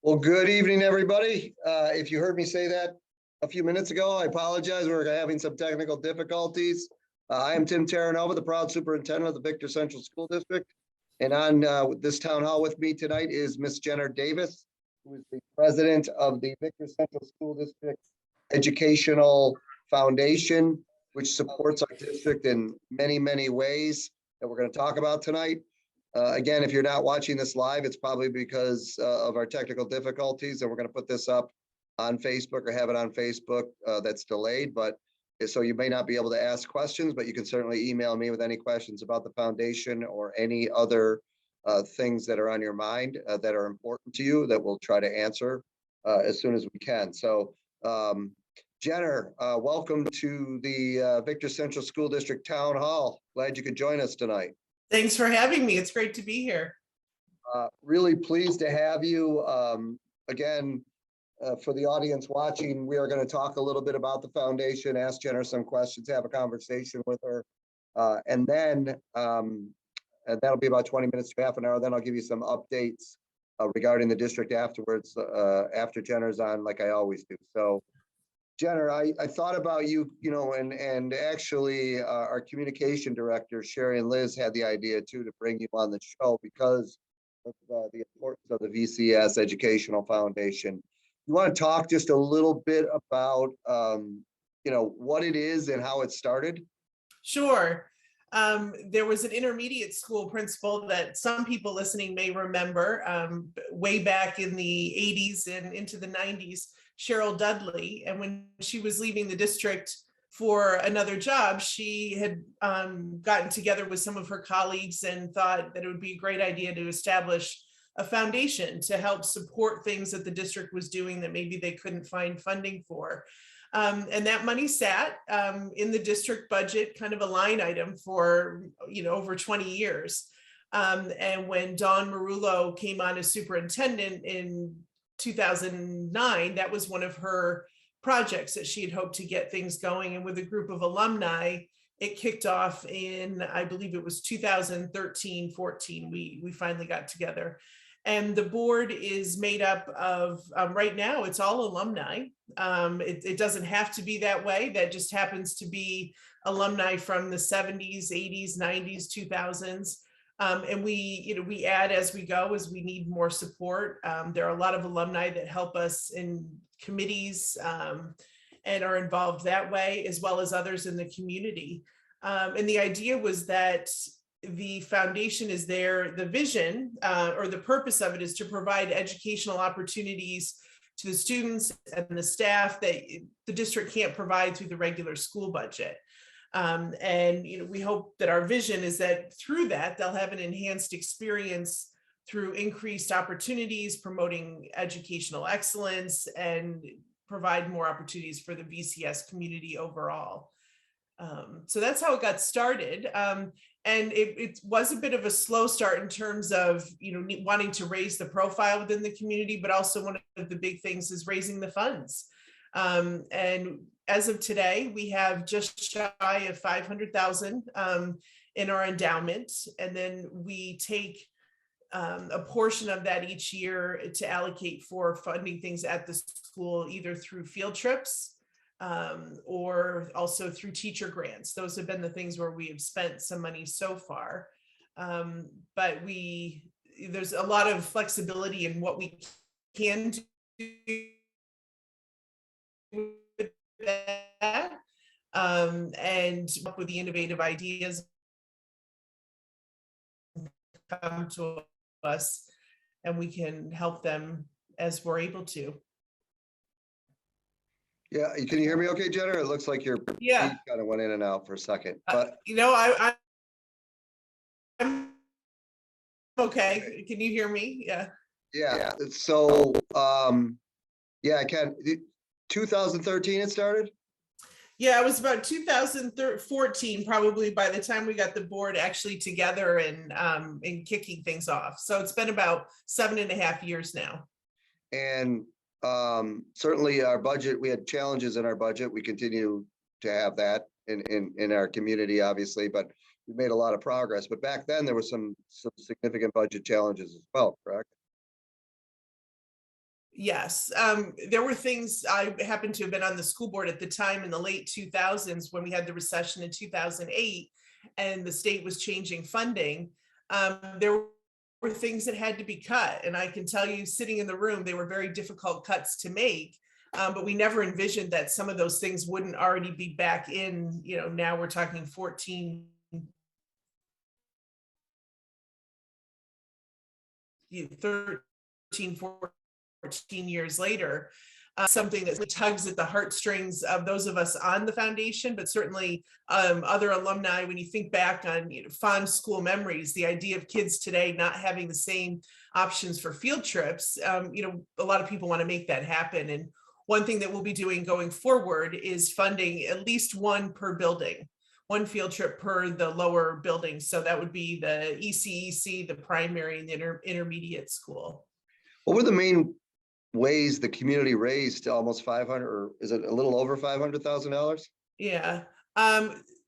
Well, good evening, everybody. If you heard me say that a few minutes ago, I apologize. We're having some technical difficulties. I am Tim Terranova, the proud superintendent of the Victor Central School District. And on this town hall with me tonight is Miss Jenner Davis, who is the president of the Victor Central School District Educational Foundation, which supports our district in many, many ways that we're going to talk about tonight. Again, if you're not watching this live, it's probably because of our technical difficulties, and we're going to put this up on Facebook or have it on Facebook that's delayed. But so you may not be able to ask questions, but you can certainly email me with any questions about the foundation or any other things that are on your mind that are important to you that we'll try to answer as soon as we can. So Jenner, welcome to the Victor Central School District Town Hall. Glad you could join us tonight. Thanks for having me. It's great to be here. Really pleased to have you. Again, for the audience watching, we are going to talk a little bit about the foundation, ask Jenner some questions, have a conversation with her. And then that'll be about 20 minutes to half an hour. Then I'll give you some updates regarding the district afterwards, after Jenner's on, like I always do. So Jenner, I thought about you, and actually our communication director, Sherry and Liz, had the idea too to bring you on the show because of the importance of the VCS Educational Foundation. You want to talk just a little bit about, what it is and how it started? Sure. There was an intermediate school principal that some people listening may remember way back in the 80s and into the 90s, Cheryl Dudley. And when she was leaving the district for another job, she had gotten together with some of her colleagues and thought that it would be a great idea to establish a foundation to help support things that the district was doing that maybe they couldn't find funding for. And that money sat in the district budget, kind of a line item for, over 20 years. And when Dawn Marullo came on as superintendent in 2009, that was one of her projects that she had hoped to get things going. And with a group of alumni, it kicked off in, I believe it was 2013, 14, we finally got together. And the board is made up of, right now, it's all alumni. It doesn't have to be that way. That just happens to be alumni from the 70s, 80s, 90s, 2000s. And we add as we go, as we need more support. There are a lot of alumni that help us in committees and are involved that way, as well as others in the community. And the idea was that the foundation is there, the vision or the purpose of it is to provide educational opportunities to the students and the staff that the district can't provide through the regular school budget. And we hope that our vision is that through that, they'll have an enhanced experience through increased opportunities, promoting educational excellence, and provide more opportunities for the VCS community overall. So that's how it got started. And it was a bit of a slow start in terms of, wanting to raise the profile within the community, but also one of the big things is raising the funds. And as of today, we have just shy of 500,000 in our endowment. And then we take a portion of that each year to allocate for funding things at the school, either through field trips, or also through teacher grants. Those have been the things where we have spent some money so far. But there's a lot of flexibility in what we can do with that, and up with the innovative ideas come to us, and we can help them as we're able to. Yeah, can you hear me okay, Jenner? It looks like your feed kind of went in and out for a second. But I'm okay. Can you hear me? Yeah. Yeah. So I can. 2013 it started? Yeah, it was about 2014, probably, by the time we got the board actually together and kicking things off. So it's been about 7.5 years now. And certainly our budget, we had challenges in our budget. We continue to have that in our community, obviously, but we made a lot of progress. But back then there was some significant budget challenges as well, correct? Yes, there were things, I happened to have been on the school board at the time in the late 2000s when we had the recession in 2008 and the state was changing funding. There were things that had to be cut. And I can tell you, sitting in the room, they were very difficult cuts to make. But we never envisioned that some of those things wouldn't already be back in, now we're talking 14, 13, 14 years later, something that tugs at the heartstrings of those of us on the foundation, but certainly other alumni. When you think back on fond school memories, the idea of kids today not having the same options for field trips, a lot of people want to make that happen. And one thing that we'll be doing going forward is funding at least one per building, one field trip per the lower building. So that would be the ECEC, the primary, and the intermediate school. What were the main ways the community raised almost 500, or is it a little over $500,000? Yeah.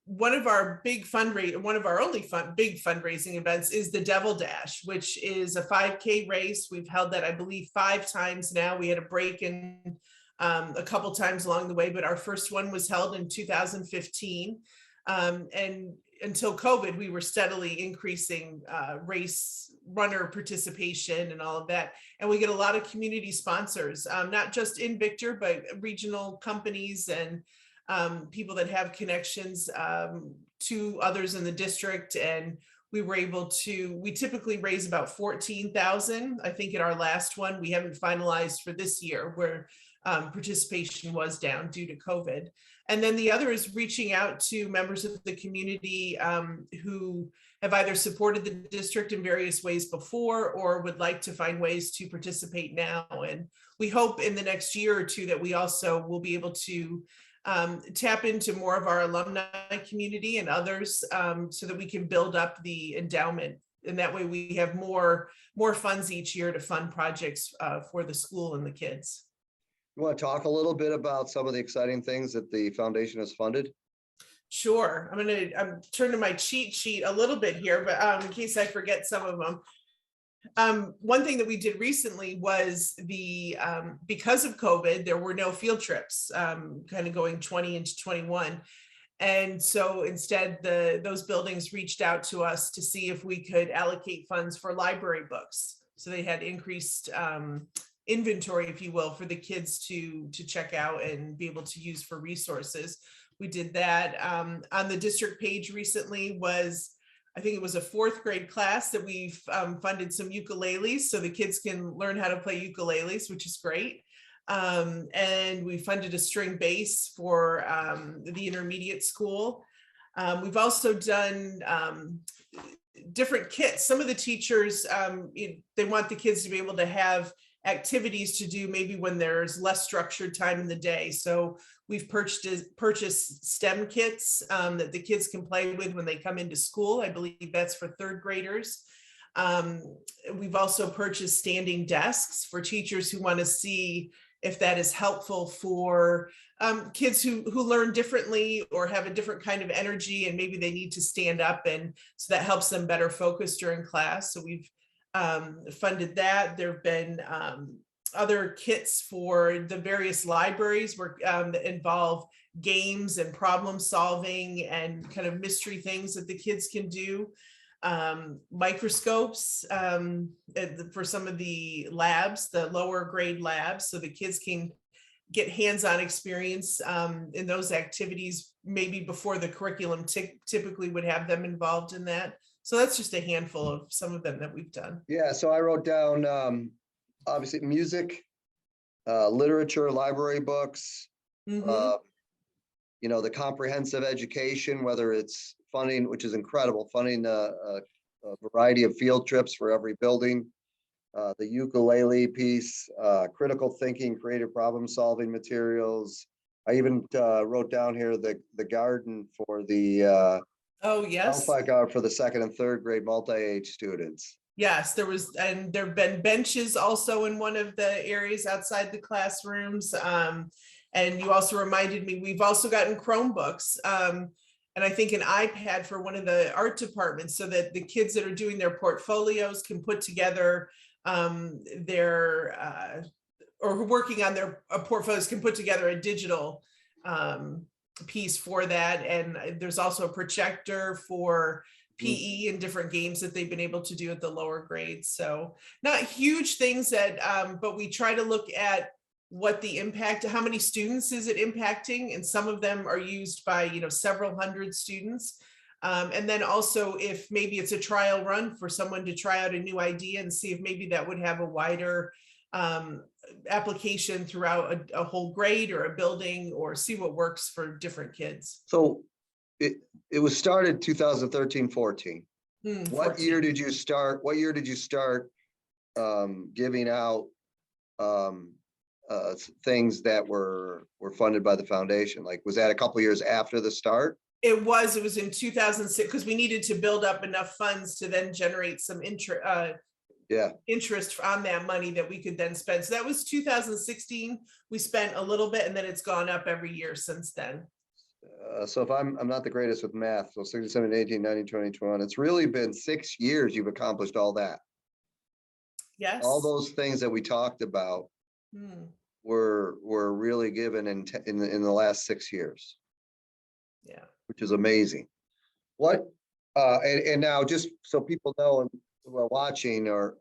One of our big one of our only big fundraising events is the Devil Dash, which is a 5K race. We've held that, I believe, 5 times now. We had a break in a couple times along the way, but our first one was held in 2015. And until COVID, we were steadily increasing race runner participation and all of that. And we get a lot of community sponsors, not just in Victor, but regional companies and people that have connections to others in the district. And we were able to, we typically raise about 14,000. I think at our last one, we haven't finalized for this year, where participation was down due to COVID. And then the other is reaching out to members of the community who have either supported the district in various ways before or would like to find ways to participate now. And we hope in the next year or two that we also will be able to tap into more of our alumni community and others so that we can build up the endowment. And that way we have more funds each year to fund projects for the school and the kids. You want to talk a little bit about some of the exciting things that the foundation has funded? Sure. I'm turning to my cheat sheet a little bit here, but in case I forget some of them. One thing that we did recently was because of COVID, there were no field trips, kind of going 20 into 21. And so instead, those buildings reached out to us to see if we could allocate funds for library books. So they had increased inventory, if you will, for the kids to check out and be able to use for resources. We did that. On the district page recently was, I think it was a 4th grade class that we've funded some ukuleles so the kids can learn how to play ukuleles, which is great. And we funded a string bass for the intermediate school. We've also done different kits. Some of the teachers, they want the kids to be able to have activities to do maybe when there's less structured time in the day. So we've purchased STEM kits that the kids can play with when they come into school. I believe that's for 3rd graders. We've also purchased standing desks for teachers who want to see if that is helpful for kids who learn differently or have a different kind of energy and maybe they need to stand up, and so that helps them better focus during class. So we've funded that. There have been other kits for the various libraries that involve games and problem solving and kind of mystery things that the kids can do. Microscopes for some of the labs, the lower grade labs, so the kids can get hands-on experience in those activities, maybe before the curriculum typically would have them involved in that. So that's just a handful of some of them that we've done. Yeah, so I wrote down obviously music, literature, library books, the comprehensive education, whether it's funding, which is incredible, funding a variety of field trips for every building, the ukulele piece, critical thinking, creative problem solving materials. I even wrote down here the garden for the oh yes, Alpha Guard for the 2nd and 3rd grade multi-age students. Yes, there have been benches also in one of the areas outside the classrooms. And you also reminded me, we've also gotten Chromebooks and I think an iPad for one of the art departments so that the kids that are doing their portfolios can put together their or working on their portfolios can put together a digital piece for that. And there's also a projector for PE and different games that they've been able to do at the lower grades. So not huge things that, but we try to look at what the impact, how many students is it impacting? And some of them are used by, you know, several hundred students. And then also if maybe it's a trial run for someone to try out a new idea and see if maybe that would have a wider application throughout a whole grade or a building, or see what works for different kids. So it was started 2013-14. What year 14. did you start? What year did you start giving out things that were funded by the foundation? Like, was that a couple years after the start? It was in 2006, because we needed to build up enough funds to then generate some interest on that money that we could then spend. So that was 2016. We spent a little bit, and then it's gone up every year since then. So if I'm not the greatest with math, so 16, 17, 18, 19, 20, 21, it's really been 6 years you've accomplished all that. Yes. All those things that we talked about were really given in the last 6 years. Yeah. Which is amazing. What and now just so people know and who are watching, or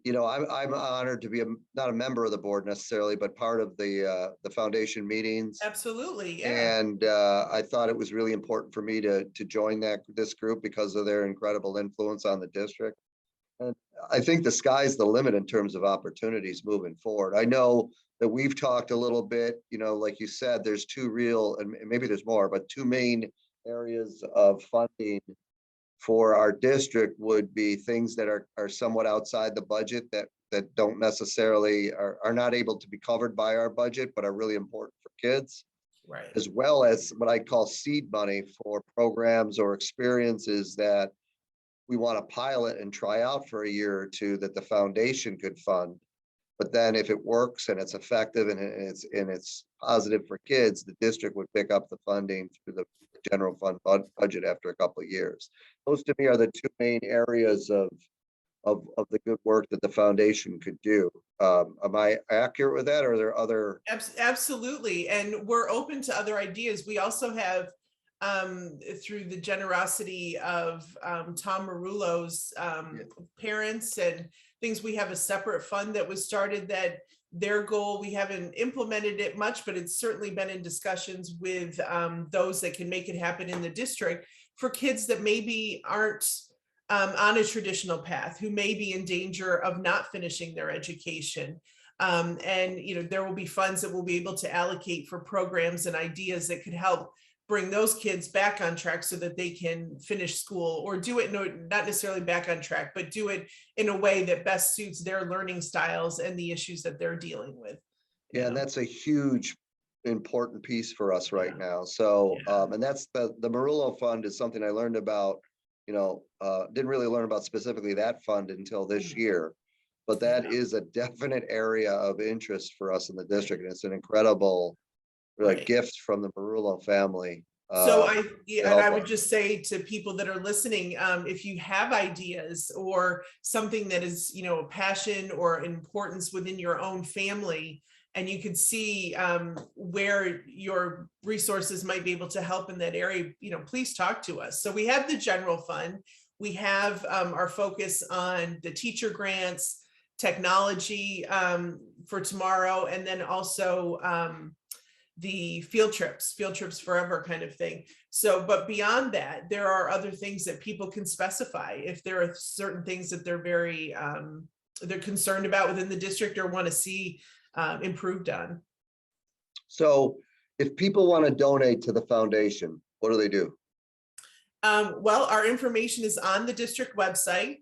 you know, I'm honored to be not a member of the board necessarily, but part of the foundation meetings. Absolutely, yeah. And I thought it was really important for me to join this group because of their incredible influence on the district. And I think the sky's the limit in terms of opportunities moving forward. I know that we've talked a little bit, you know, like you said, there's two real, and maybe there's more, but two main areas of funding for our district would be things that are somewhat outside the budget that don't necessarily are not able to be covered by our budget, but are really important for kids. Right. As well as what I call seed money for programs or experiences that we want to pilot and try out for a year or two that the foundation could fund. But then if it works and it's effective and it's positive for kids, the district would pick up the funding through the general fund budget after a couple of years. Those to me are the two main areas of the good work that the foundation could do. Am I accurate with that, or are there other? Absolutely. And we're open to other ideas. We also have, through the generosity of Tom Marullo's parents and things, we have a separate fund that was started that their goal, we haven't implemented it much, but it's certainly been in discussions with those that can make it happen in the district for kids that maybe aren't on a traditional path, who may be in danger of not finishing their education. And, you know, there will be funds that we'll be able to allocate for programs and ideas that could help bring those kids back on track so that they can finish school, or do it, not necessarily back on track, but do it in a way that best suits their learning styles and the issues that they're dealing with. Yeah, and that's a huge important piece for us right now. So and that's the Marullo Fund is something I learned about, you know, didn't really learn about specifically that fund until this year, but that is a definite area of interest for us in the district, and it's an incredible gift from the Marullo family. So I would just say to people that are listening, if you have ideas or something that is, you know, a passion or importance within your own family, and you can see where your resources might be able to help in that area, you know, please talk to us. So we have the general fund. We have our focus on the teacher grants, technology for tomorrow, and then also the field trips forever kind of thing. So, but beyond that, there are other things that people can specify. If there are certain things that they're very, they're concerned about within the district or want to see improved on. So if people want to donate to the foundation, what do they do? Well, our information is on the district website.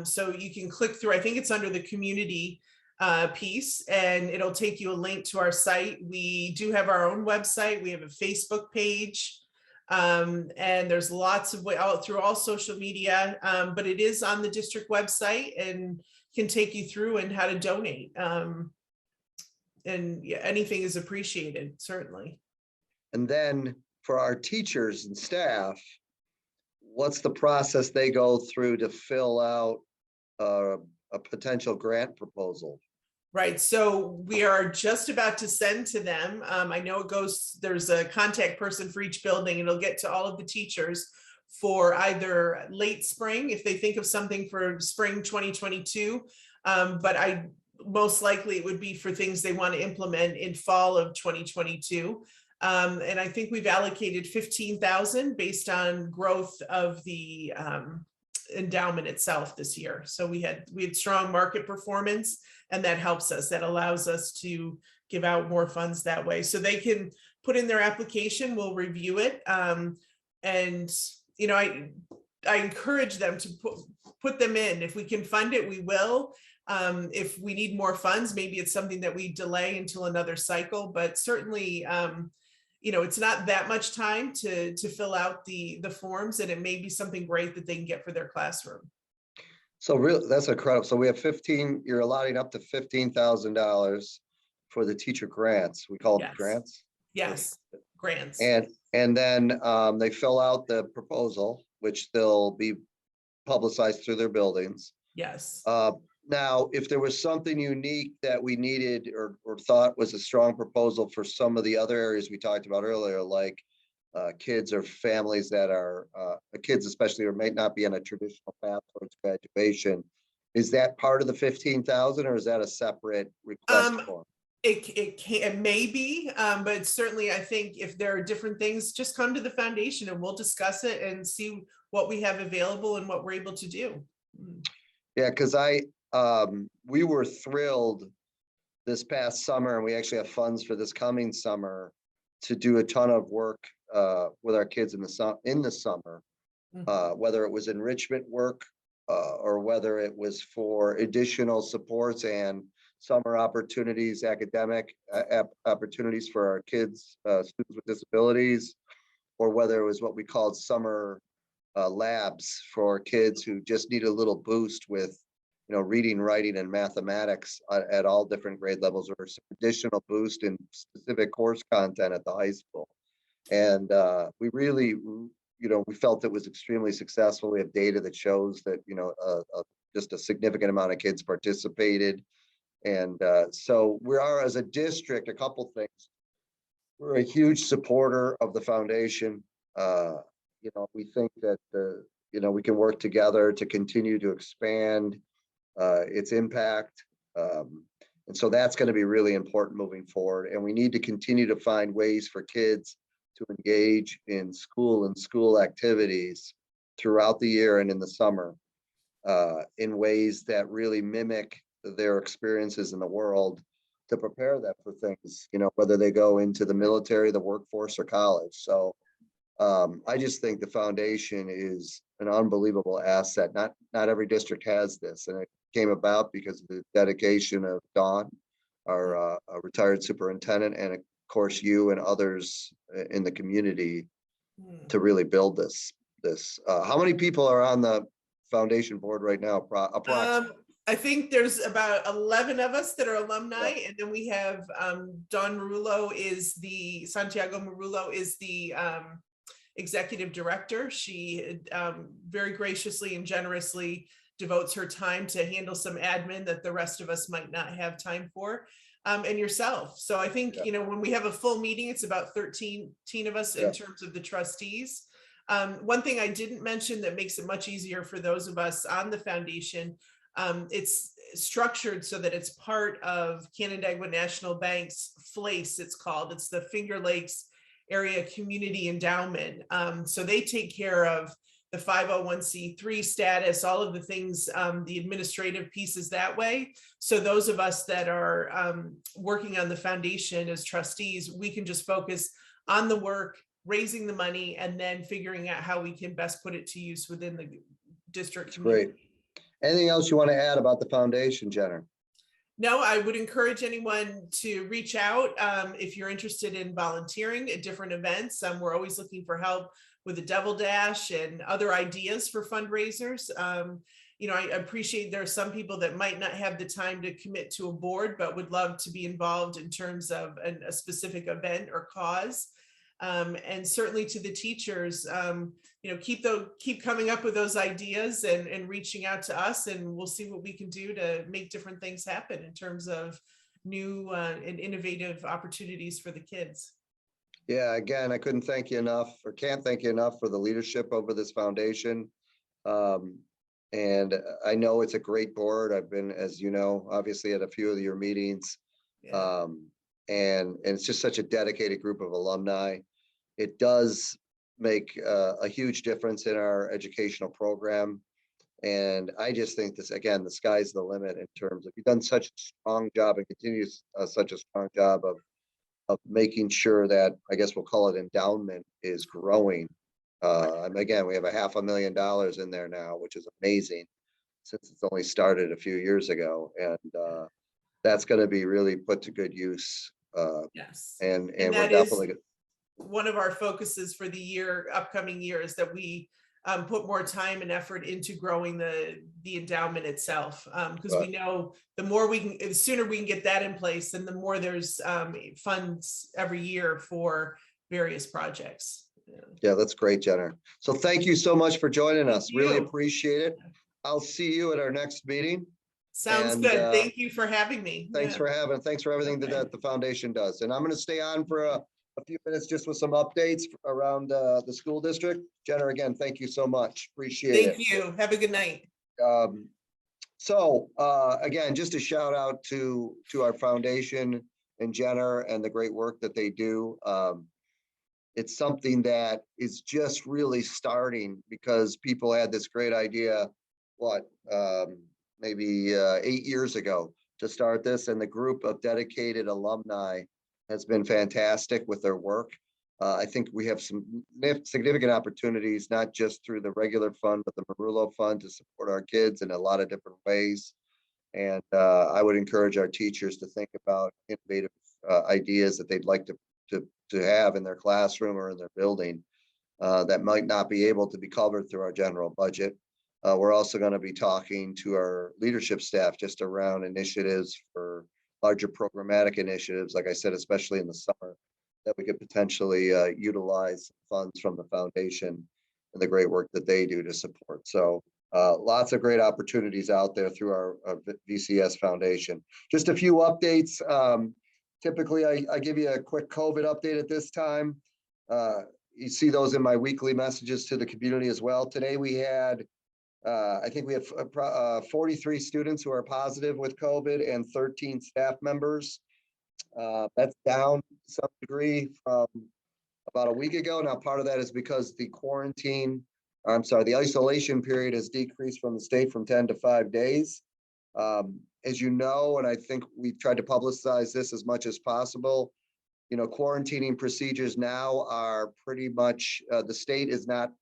So you can click through, I think it's under the community piece, and it'll take you a link to our site. We do have our own website. We have a Facebook page, and there's lots of way out through all social media, but it is on the district website and can take you through and how to donate. And yeah, anything is appreciated, certainly. And then for our teachers and staff, what's the process they go through to fill out a potential grant proposal? Right, so we are just about to send to them. I know there's a contact person for each building, and it'll get to all of the teachers for either late spring, if they think of something for spring 2022. But most likely it would be for things they want to implement in fall of 2022. And I think we've allocated 15,000 based on growth of the endowment itself this year. So we had strong market performance, and that helps us. That allows us to give out more funds that way. So they can put in their application, we'll review it. And you know, I encourage them to put them in. If we can fund it, we will. If we need more funds, maybe it's something that we delay until another cycle, but certainly you know, it's not that much time to fill out the forms, and it may be something great that they can get for their classroom. So really, that's incredible. So we have 15, you're allotting up to $15,000 for the teacher grants. We call them Yes. grants. Yes, grants. And then they fill out the proposal, which they'll be publicized through their buildings. Yes. Now, if there was something unique that we needed or thought was a strong proposal for some of the other areas we talked about earlier, like kids or families that are kids especially, or might not be on a traditional path towards graduation, is that part of the 15,000, or is that a separate request form? It may be, but certainly I think if there are different things, just come to the foundation and we'll discuss it and see what we have available and what we're able to do. Yeah, because we were thrilled this past summer, and we actually have funds for this coming summer to do a ton of work with our kids in the summer, whether it was enrichment work or whether it was for additional supports and summer opportunities, academic opportunities for our kids, students with disabilities, or whether it was what we called summer labs for kids who just need a little boost with, you know, reading, writing, and mathematics at all different grade levels, or some additional boost in specific course content at the high school. And we really, you know, we felt it was extremely successful. We have data that shows that, you know, just a significant amount of kids participated. And so we are, as a district, a couple things. We're a huge supporter of the foundation. You know, we think that, you know, we can work together to continue to expand its impact. And so that's going to be really important moving forward. And we need to continue to find ways for kids to engage in school and school activities throughout the year and in the summer in ways that really mimic their experiences in the world, to prepare them for things, you know, whether they go into the military, the workforce, or college. So I just think the foundation is an unbelievable asset. Not every district has this, and it came about because of the dedication of Dawn, our retired superintendent, and of course you and others in the community to really build this. How many people are on the foundation board right now, approximately? I think there's about 11 of us that are alumni, and then we have Santiago Marullo is the executive director. She very graciously and generously devotes her time to handle some admin that the rest of us might not have time for, and yourself. So I think, you know, when we have a full meeting, it's about 13 of us in terms of the trustees. One thing I didn't mention that makes it much easier for those of us on the foundation, it's structured so that it's part of Canandaigua National Bank's FLACE, it's called. It's the Finger Lakes Area Community Endowment. So they take care of the 501c3 status, all of the things, the administrative pieces that way. So those of us that are working on the foundation as trustees, we can just focus on the work, raising the money, and then figuring out how we can best put it to use within the district community. Great. Anything else you want to add about the foundation, Jenner? No, I would encourage anyone to reach out if you're interested in volunteering at different events. We're always looking for help with the Devil Dash and other ideas for fundraisers. You know, I appreciate there are some people that might not have the time to commit to a board, but would love to be involved in terms of a specific event or cause. And certainly to the teachers, keep coming up with those ideas and reaching out to us, and we'll see what we can do to make different things happen in terms of new and innovative opportunities for the kids. Yeah, again, I couldn't thank you enough, or can't thank you enough for the leadership over this foundation. And I know it's a great board. I've been, as you know, obviously at a few of your meetings. Yeah. And it's just such a dedicated group of alumni. It does make a huge difference in our educational program. And I just think this, again, the sky's the limit in terms of, you've done such a strong job and continues such a strong job of making sure that, I guess we'll call it endowment, is growing. And again, we have $500,000 in there now, which is amazing since it's only started a few years ago. And that's going to be really put to good use. Yes. And And we're that is definitely one of our focuses for the upcoming year, is that we put more time and effort into growing the endowment itself, because we know the sooner we can get that in place, then the more there's funds every year for various projects. Yeah, that's great, Jenner. So thank you so much for joining us. Thank Really you. appreciate it. I'll see you at our next meeting. Sounds And, good. Thank you for having me. Thanks for everything that the foundation does. And I'm going to stay on for a few minutes just with some updates around the school district. Jenner, again, thank you so much. Appreciate it. Thank you. Have a good night. Again, just a shout out to our foundation and Jenner and the great work that they do. It's something that is just really starting, because people had this great idea, maybe 8 years ago, to start this, and the group of dedicated alumni has been fantastic with their work. I think we have some significant opportunities, not just through the regular fund, but the Marullo Fund, to support our kids in a lot of different ways. And I would encourage our teachers to think about innovative ideas that they'd like to have in their classroom or in their building that might not be able to be covered through our general budget. We're also going to be talking to our leadership staff just around initiatives for larger programmatic initiatives, like I said, especially in the summer, that we could potentially utilize funds from the foundation and the great work that they do to support. So lots of great opportunities out there through our VCS Foundation. Just a few updates. Typically, I give you a quick COVID update at this time. You see those in my weekly messages to the community as well. Today we had, I think we have 43 students who are positive with COVID and 13 staff members. That's down to some degree from about a week ago. Now, part of that is because the isolation period has decreased from the state from 10 to 5 days. As you know, and I think we've tried to publicize this as much as possible, quarantining procedures now are pretty much, the state is not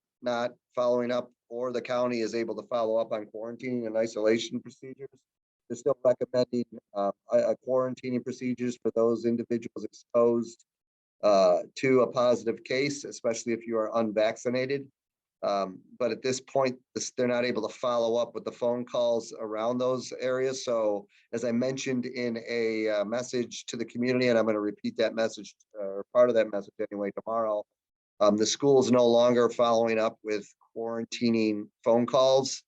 following up, or the county is able to follow up on quarantining and isolation procedures. They're still recommending quarantining procedures for those individuals exposed to a positive case, especially if you are unvaccinated. But at this point, they're not able to follow up with the phone calls around those areas. So as I mentioned in a message to the community, and I'm going to repeat that message, or part of that message anyway, tomorrow, the school is no longer following up with quarantining phone calls.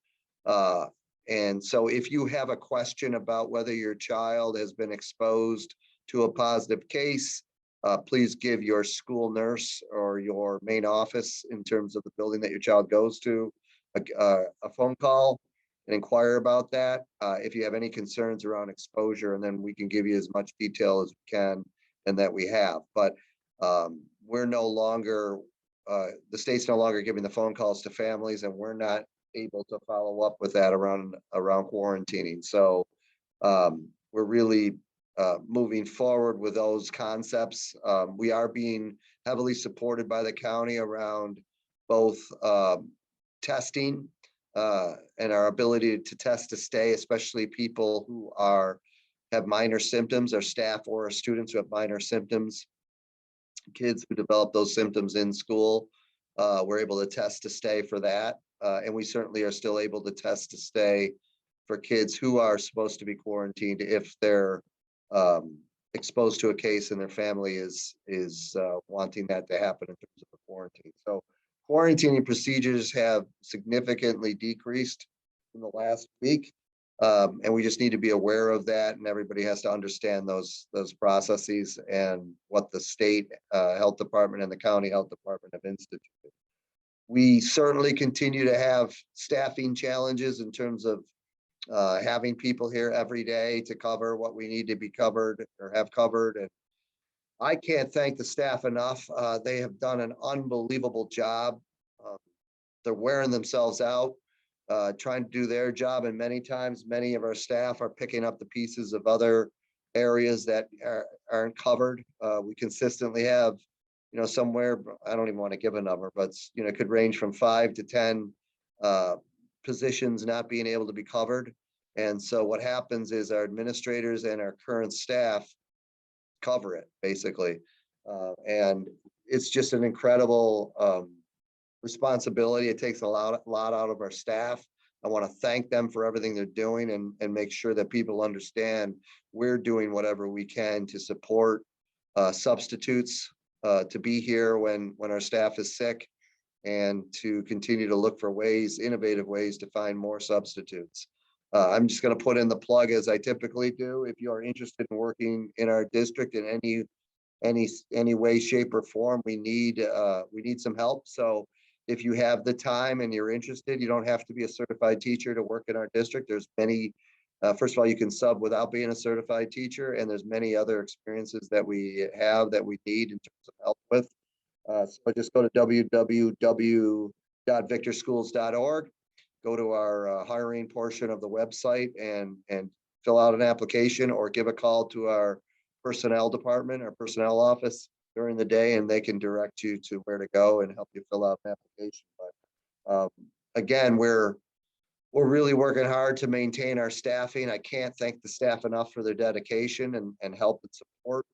And so if you have a question about whether your child has been exposed to a positive case, please give your school nurse or your main office, in terms of the building that your child goes to, a phone call and inquire about that. If you have any concerns around exposure, and then we can give you as much detail as we can and that we have. But we're no longer, the state's no longer giving the phone calls to families, and we're not able to follow up with that around quarantining. So we're really moving forward with those concepts. We are being heavily supported by the county around both testing and our ability to test to stay, especially people who have minor symptoms, our staff or our students who have minor symptoms, kids who develop those symptoms in school. We're able to test to stay for that. And we certainly are still able to test to stay for kids who are supposed to be quarantined if exposed to a case and their family is wanting that to happen in terms of the quarantine. So quarantining procedures have significantly decreased in the last week. And we just need to be aware of that, and everybody has to understand those processes and what the state health department and the county health department have instituted. We certainly continue to have staffing challenges in terms of having people here every day to cover what we need to be covered or have covered. And I can't thank the staff enough. They have done an unbelievable job. They're wearing themselves out, trying to do their job. And many times, many of our staff are picking up the pieces of other areas that aren't covered. We consistently have, somewhere, I don't even want to give a number, but, it could range from 5 to 10 positions not being able to be covered. And so what happens is our administrators and our current staff cover it, basically. And it's just an incredible responsibility. It takes a lot out of our staff. I want to thank them for everything they're doing and make sure that people understand we're doing whatever we can to support substitutes to be here when our staff is sick, and to continue to look for ways, innovative ways to find more substitutes. I'm just going to put in the plug as I typically do. If you are interested in working in our district in any way, shape, or form, we need some help. So if you have the time and you're interested, you don't have to be a certified teacher to work in our district. There's many, first of all, you can sub without being a certified teacher, and there's many other experiences that we have that we need in terms of help with. So just go to www.victorschools.org, go to our hiring portion of the website and fill out an application, or give a call to our personnel department, our personnel office during the day, and they can direct you to where to go and help you fill out an application. But again, we're really working hard to maintain our staffing. I can't thank the staff enough for their dedication and help and support.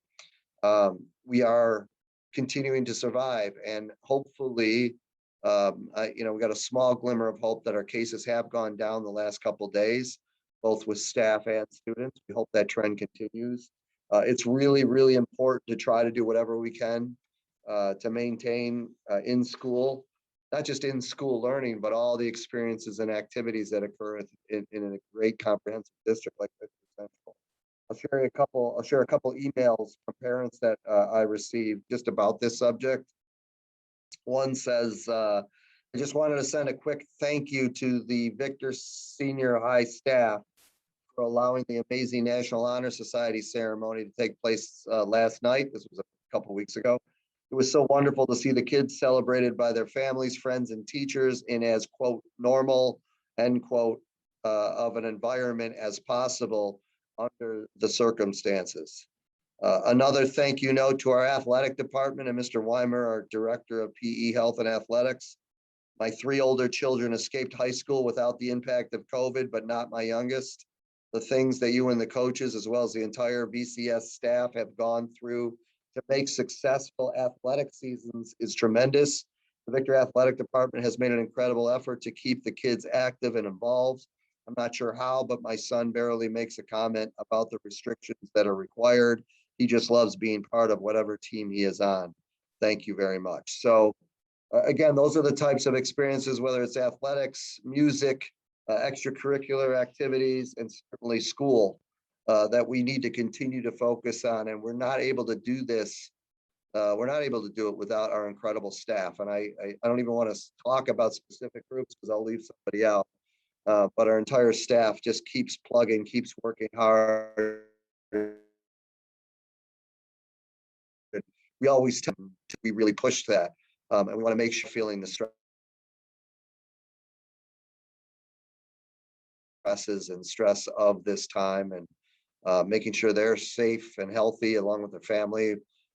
We are continuing to survive, and hopefully, we got a small glimmer of hope that our cases have gone down the last couple of days, both with staff and students. We hope that trend continues. It's really, really important to try to do whatever we can to maintain in school, not just in school learning, but all the experiences and activities that occur in a great comprehensive district like Victor Central. I'll share a couple emails from parents that I received just about this subject. One says, I just wanted to send a quick thank you to the Victor Senior High staff for allowing the amazing National Honor Society ceremony to take place last night. This was a couple weeks ago. It was so wonderful to see the kids celebrated by their families, friends, and teachers in as, quote, normal, end quote, of an environment as possible under the circumstances. Another thank you note to our athletic department and Mr. Weimer, our director of PE Health and Athletics. My 3 older children escaped high school without the impact of COVID, but not my youngest. The things that you and the coaches, as well as the entire VCS staff, have gone through to make successful athletic seasons is tremendous. The Victor Athletic Department has made an incredible effort to keep the kids active and involved. I'm not sure how, but my son barely makes a comment about the restrictions that are required. He just loves being part of whatever team he is on. Thank you very much. So again, those are the types of experiences, whether it's athletics, music, extracurricular activities, and certainly school, that we need to continue to focus on. And we're not able to do this. We're not able to do it without our incredible staff. And I don't even want to talk about specific groups because I'll leave somebody out. But our entire staff just keeps plugging, keeps working hard. We always tend to, we really push that. And we want to make sure feeling the stresses and stress of this time, and making sure they're safe and healthy along with their family,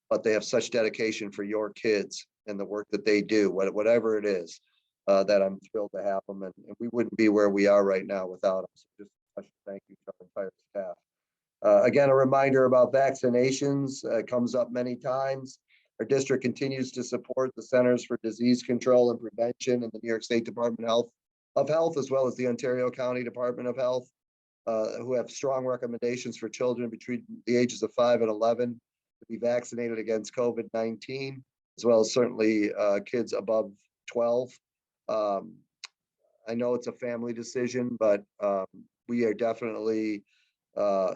but they have such dedication for your kids and the work that they do, whatever it is, that I'm thrilled to have them. And we wouldn't be where we are right now without them. So just a special thank you to our entire staff. Again, a reminder about vaccinations comes up many times. Our district continues to support the Centers for Disease Control and Prevention and the New York State Department of Health, as well as the Ontario County Department of Health. who have strong recommendations for children between the ages of 5 and 11 to be vaccinated against COVID-19, as well as certainly kids above 12. I know it's a family decision, but we are definitely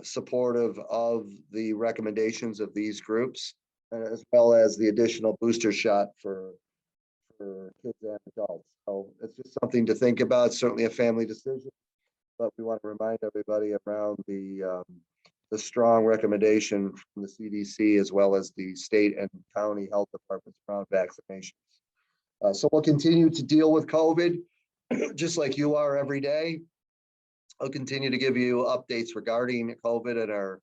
supportive of the recommendations of these groups, as well as the additional booster shot for kids and adults. So it's just something to think about. It's certainly a family decision, but we want to remind everybody around the strong recommendation from the CDC, as well as the state and county health departments around vaccinations. So we'll continue to deal with COVID just like you are every day. I'll continue to give you updates regarding COVID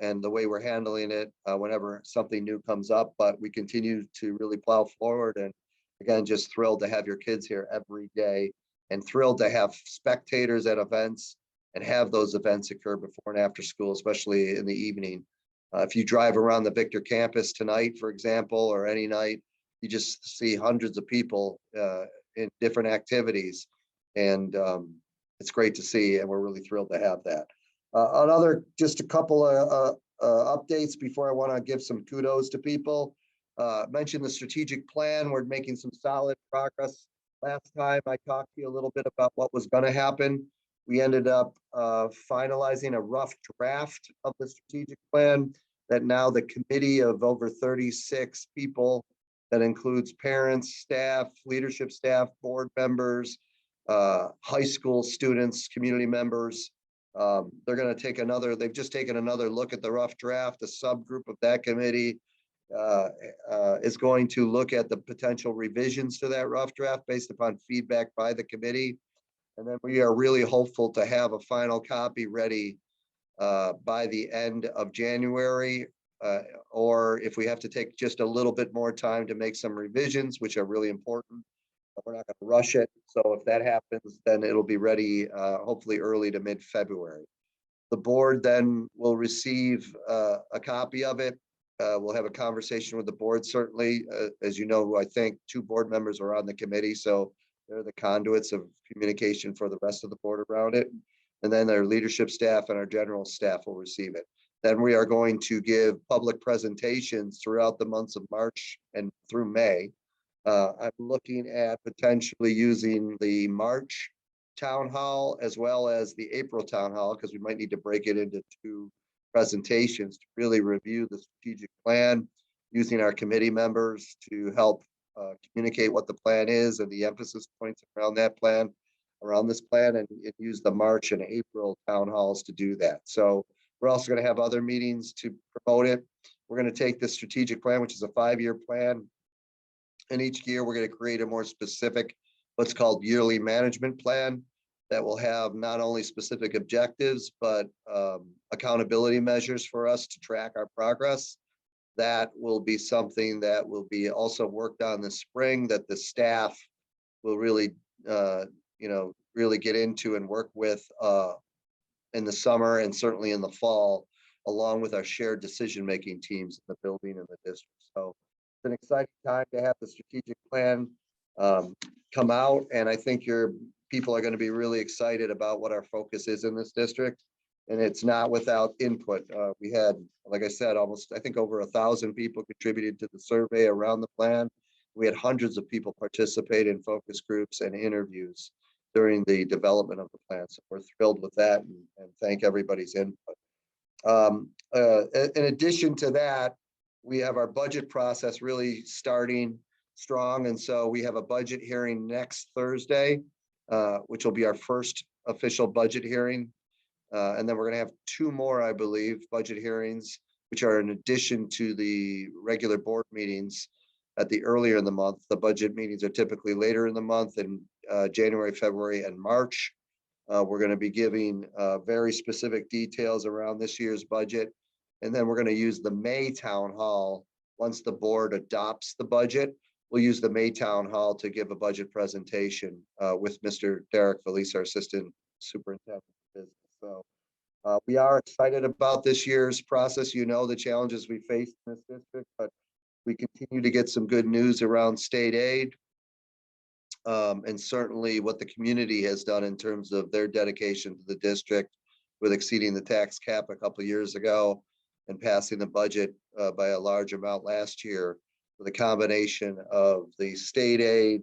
and the way we're handling it whenever something new comes up, but we continue to really plow forward. And again, just thrilled to have your kids here every day, and thrilled to have spectators at events and have those events occur before and after school, especially in the evening. If you drive around the Victor campus tonight, for example, or any night, you just see hundreds of people in different activities. And it's great to see, and we're really thrilled to have that. Just a couple of updates before I want to give some kudos to people. Mentioned the strategic plan. We're making some solid progress. Last time I talked to you a little bit about what was going to happen. We ended up finalizing a rough draft of the strategic plan that now the committee of over 36 people, that includes parents, staff, leadership staff, board members, high school students, community members. They're going to take they've just taken another look at the rough draft. A subgroup of that committee is going to look at the potential revisions to that rough draft based upon feedback by the committee. And then we are really hopeful to have a final copy ready by the end of January, or if we have to take just a little bit more time to make some revisions, which are really important, but we're not going to rush it. So if that happens, then it'll be ready hopefully early to mid-February. The board then will receive a copy of it. We'll have a conversation with the board, certainly. As you know, I think 2 board members are on the committee, so they're the conduits of communication for the rest of the board around it. And then our leadership staff and our general staff will receive it. Then we are going to give public presentations throughout the months of March and through May. I'm looking at potentially using the March town hall as well as the April town hall, because we might need to break it into 2 presentations to really review the strategic plan, using our committee members to help communicate what the plan is and the emphasis points around that plan, around this plan, and use the March and April town halls to do that. So we're also going to have other meetings to promote it. We're going to take the strategic plan, which is a 5-year plan, and each year we're going to create a more specific, what's called yearly management plan, that will have not only specific objectives, but accountability measures for us to track our progress. That will be something that will be also worked on this spring, that the staff will really, really get into and work with in the summer and certainly in the fall, along with our shared decision-making teams in the building and the district. So it's an exciting time to have the strategic plan come out, and I think your people are going to be really excited about what our focus is in this district. And it's not without input. We had, like I said, I think over 1,000 people contributed to the survey around the plan. We had hundreds of people participate in focus groups and interviews during the development of the plan. So we're thrilled with that, and thank everybody's input. In addition to that, we have our budget process really starting strong. And so we have a budget hearing next Thursday, which will be our first official budget hearing. And then we're going to have 2 more, I believe, budget hearings, which are in addition to the regular board meetings at the earlier in the month. The budget meetings are typically later in the month in January, February, and March. We're going to be giving very specific details around this year's budget. And then we're going to use the May town hall. Once the board adopts the budget, we'll use the May town hall to give a budget presentation with Mr. Derek Felice, our assistant superintendent of business. So we are excited about this year's process. You know the challenges we face in this district, but we continue to get some good news around state aid, and certainly what the community has done in terms of their dedication to the district with exceeding the tax cap a couple of years ago and passing the budget by a large amount last year, with a combination of the state aid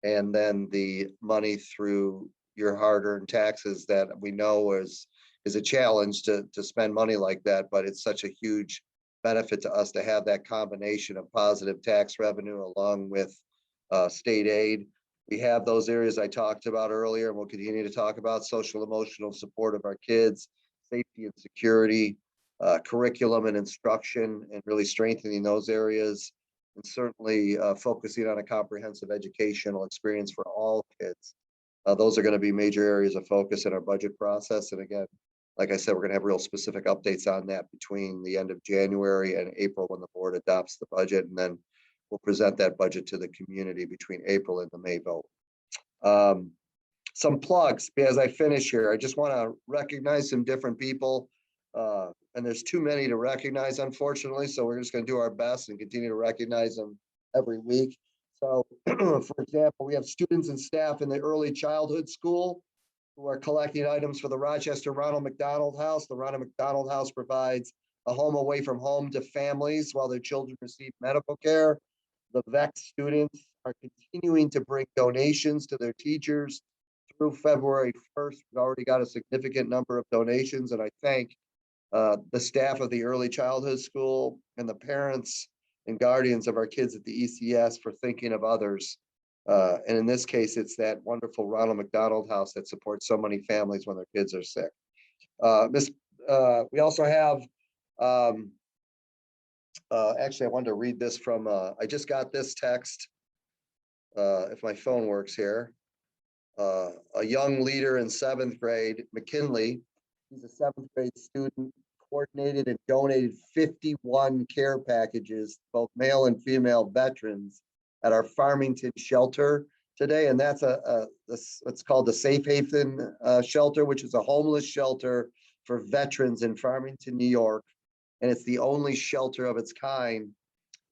and then the money through your hard-earned taxes that we know is a challenge to spend money like that, but it's such a huge benefit to us to have that combination of positive tax revenue along with state aid. We have those areas I talked about earlier, and we'll continue to talk about social emotional support of our kids, safety and security, curriculum and instruction, and really strengthening those areas, and certainly focusing on a comprehensive educational experience for all kids. Those are going to be major areas of focus in our budget process. And again, like I said, we're going to have real specific updates on that between the end of January and April when the board adopts the budget. And then we'll present that budget to the community between April and the May vote. Some plugs as I finish here. I just want to recognize some different people. And there's too many to recognize, unfortunately. So we're just going to do our best and continue to recognize them every week. So, for example, we have students and staff in the early childhood school who are collecting items for the Rochester Ronald McDonald House. The Ronald McDonald House provides a home away from home to families while their children receive medical care. The VEX students are continuing to bring donations to their teachers through February 1st. We've already got a significant number of donations, and I thank the staff of the early childhood school and the parents and guardians of our kids at the ECS for thinking of others. And in this case, it's that wonderful Ronald McDonald House that supports so many families when their kids are sick. We also have, actually, I wanted to read this from, I just got this text, if my phone works here. A young leader in 7th grade, McKinley, he's a 7th grade student, coordinated and donated 51 care packages, both male and female veterans, at our Farmington shelter today. And that's what's called the Safe Haven shelter, which is a homeless shelter for veterans in Farmington, New York. And it's the only shelter of its kind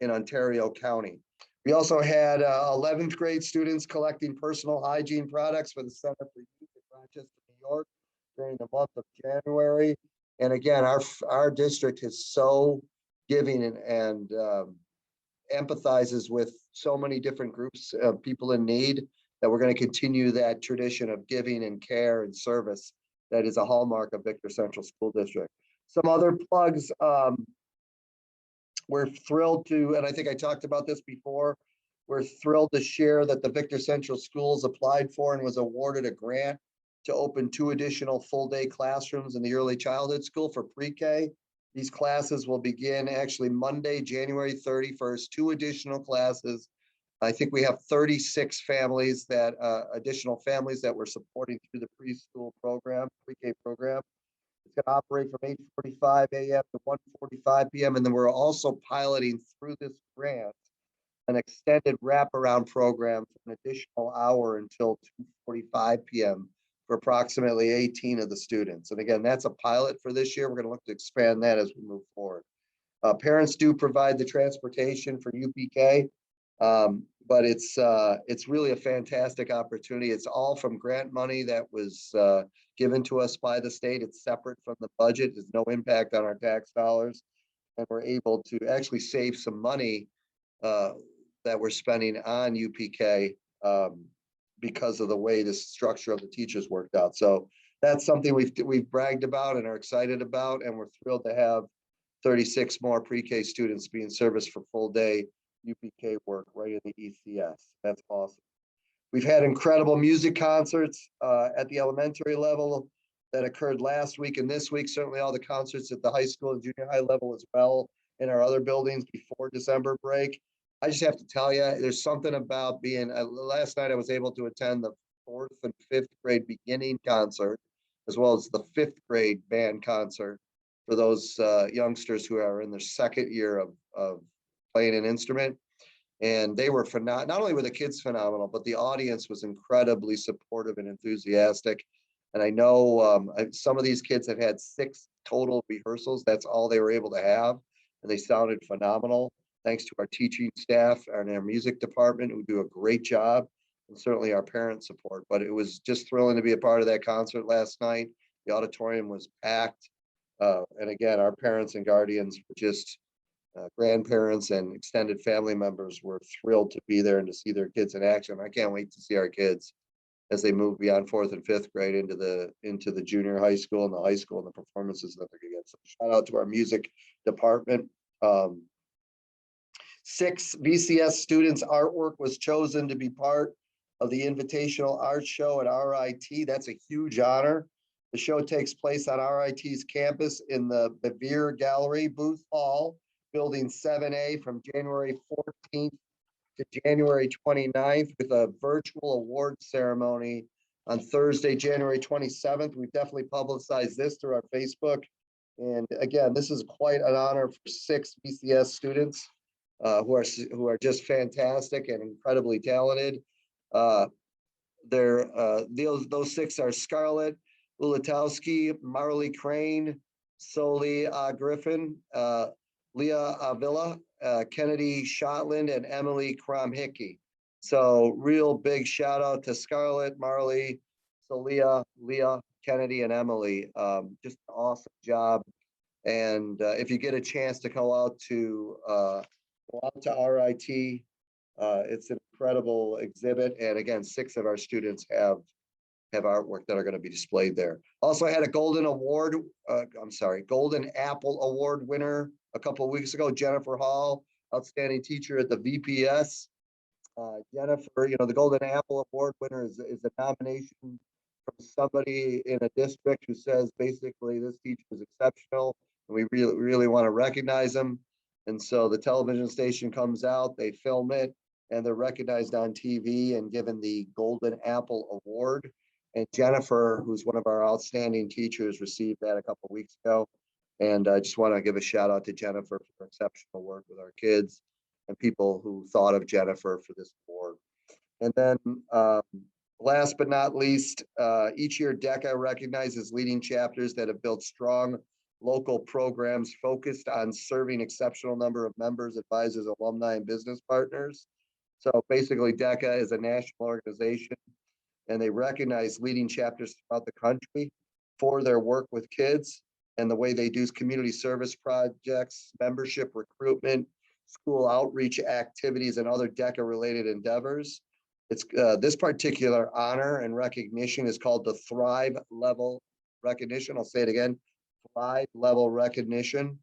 in Ontario County. We also had 11th grade students collecting personal hygiene products for the Center for Youth in Rochester, New York during the month of January. And again, our district is so giving and empathizes with so many different groups of people in need that we're going to continue that tradition of giving and care and service that is a hallmark of Victor Central School District. Some other plugs. We're thrilled to, and I think I talked about this before, we're thrilled to share that the Victor Central Schools applied for and was awarded a grant to open 2 additional full-day classrooms in the early childhood school for pre-K. These classes will begin actually Monday, January 31st, 2 additional classes. I think we have 36 families that, additional families that we're supporting through the preschool program, pre-K program. It's going to operate from 8:45 a.m. to 1:45 p.m. And then we're also piloting through this grant an extended wraparound program for an additional hour until 2:45 p.m. for approximately 18 of the students. And again, that's a pilot for this year. We're going to look to expand that as we move forward. Parents do provide the transportation for UPK, but it's really a fantastic opportunity. It's all from grant money that was given to us by the state. It's separate from the budget. There's no impact on our tax dollars. And we're able to actually save some money that we're spending on UPK because of the way the structure of the teachers worked out. So that's something we've bragged about and are excited about, and we're thrilled to have 36 more pre-K students being serviced for full day UPK work right in the ECS. That's awesome. We've had incredible music concerts at the elementary level that occurred last week and this week. Certainly all the concerts at the high school and junior high level as well in our other buildings before December break. I just have to tell you, there's something about being, last night I was able to attend the 4th and 5th grade beginning concert, as well as the 5th grade band concert for those youngsters who are in their 2nd year of playing an instrument. And they were phenomenal. Not only were the kids phenomenal, but the audience was incredibly supportive and enthusiastic. And I know some of these kids have had 6 total rehearsals. That's all they were able to have. And they sounded phenomenal. Thanks to our teaching staff and our music department who do a great job, and certainly our parent support. But it was just thrilling to be a part of that concert last night. The auditorium was packed. And again, our parents and guardians were just grandparents and extended family members were thrilled to be there and to see their kids in action. I can't wait to see our kids as they move beyond 4th and 5th grade into the junior high school and the high school and the performances that they're going to get. So shout out to our music department. 6 VCS students' artwork was chosen to be part of the Invitational Art Show at RIT. That's a huge honor. The show takes place on RIT's campus in the Bevere Gallery Booth Hall, Building 7A, from January 14th to January 29th, with a virtual award ceremony on Thursday, January 27th. We've definitely publicized this through our Facebook. And again, this is quite an honor for 6 VCS students who are just fantastic and incredibly talented. Those 6 are Scarlett Ulatowski, Marley Crane, Soli Griffin, Leah Avila, Kennedy Shotland, and Emily Cromhickey. So real big shout out to Scarlett, Marley, Solia, Leah, Kennedy, and Emily. Just an awesome job. And if you get a chance to go out to RIT, it's an incredible exhibit. And again, 6 of our students have artwork that are going to be displayed there. Also, I had a Golden Apple Award winner a couple of weeks ago, Jennifer Hall, outstanding teacher at the VPS. Jennifer, the Golden Apple Award winner is a nomination from somebody in a district who says basically this teacher is exceptional and we really want to recognize them. And so the television station comes out, they film it, and they're recognized on TV and given the Golden Apple Award. And Jennifer, who's one of our outstanding teachers, received that a couple of weeks ago. And I just want to give a shout out to Jennifer for her exceptional work with our kids and people who thought of Jennifer for this award. And then last but not least, each year DECA recognizes leading chapters that have built strong local programs focused on serving exceptional number of members, advisors, alumni, and business partners. So basically DECA is a national organization and they recognize leading chapters throughout the country for their work with kids and the way they do community service projects, membership recruitment, school outreach activities, and other DECA related endeavors. It's this particular honor and recognition is called the Thrive Level Recognition. I'll say it again, Thrive Level Recognition.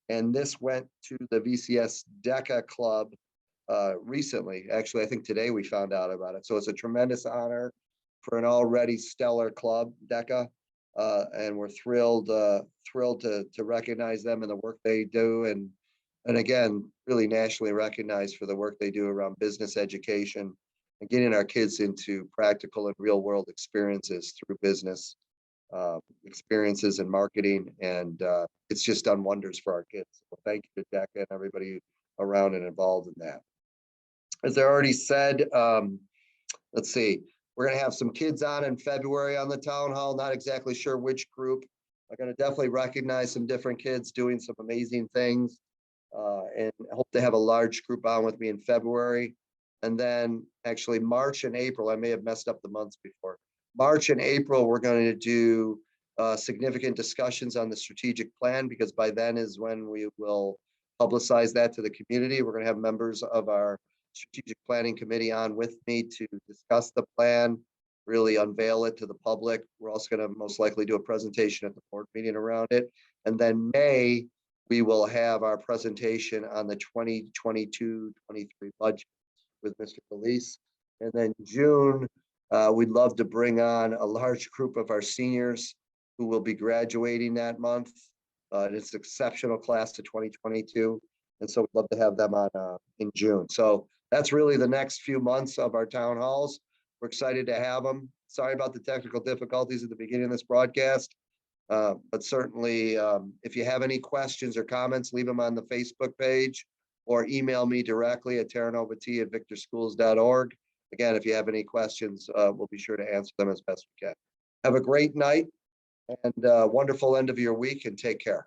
And this went to the VCS DECA Club recently. Actually, I think today we found out about it. So it's a tremendous honor for an already stellar club, DECA. And we're thrilled to recognize them and the work they do. And again, really nationally recognized for the work they do around business education and getting our kids into practical and real world experiences through business experiences and marketing. And it's just done wonders for our kids. So thank you to DECA and everybody around and involved in that. As I already said, let's see, we're going to have some kids on in February on the town hall. Not exactly sure which group. I'm going to definitely recognize some different kids doing some amazing things. And I hope to have a large group on with me in February. And then actually March and April, I may have messed up the months before. March and April, we're going to do significant discussions on the strategic plan, because by then is when we will publicize that to the community. We're going to have members of our strategic planning committee on with me to discuss the plan, really unveil it to the public. We're also going to most likely do a presentation at the board meeting around it. And then May, we will have our presentation on the 2022-23 budget with Mr. Felice. And then June, we'd love to bring on a large group of our seniors who will be graduating that month. It's an exceptional class of 2022. And so we'd love to have them on in June. So that's really the next few months of our town halls. We're excited to have them. Sorry about the technical difficulties at the beginning of this broadcast. But certainly, if you have any questions or comments, leave them on the Facebook page or email me directly at terranovat@victorschools.org. Again, if you have any questions, we'll be sure to answer them as best we can. Have a great night and wonderful end of your week, and take care.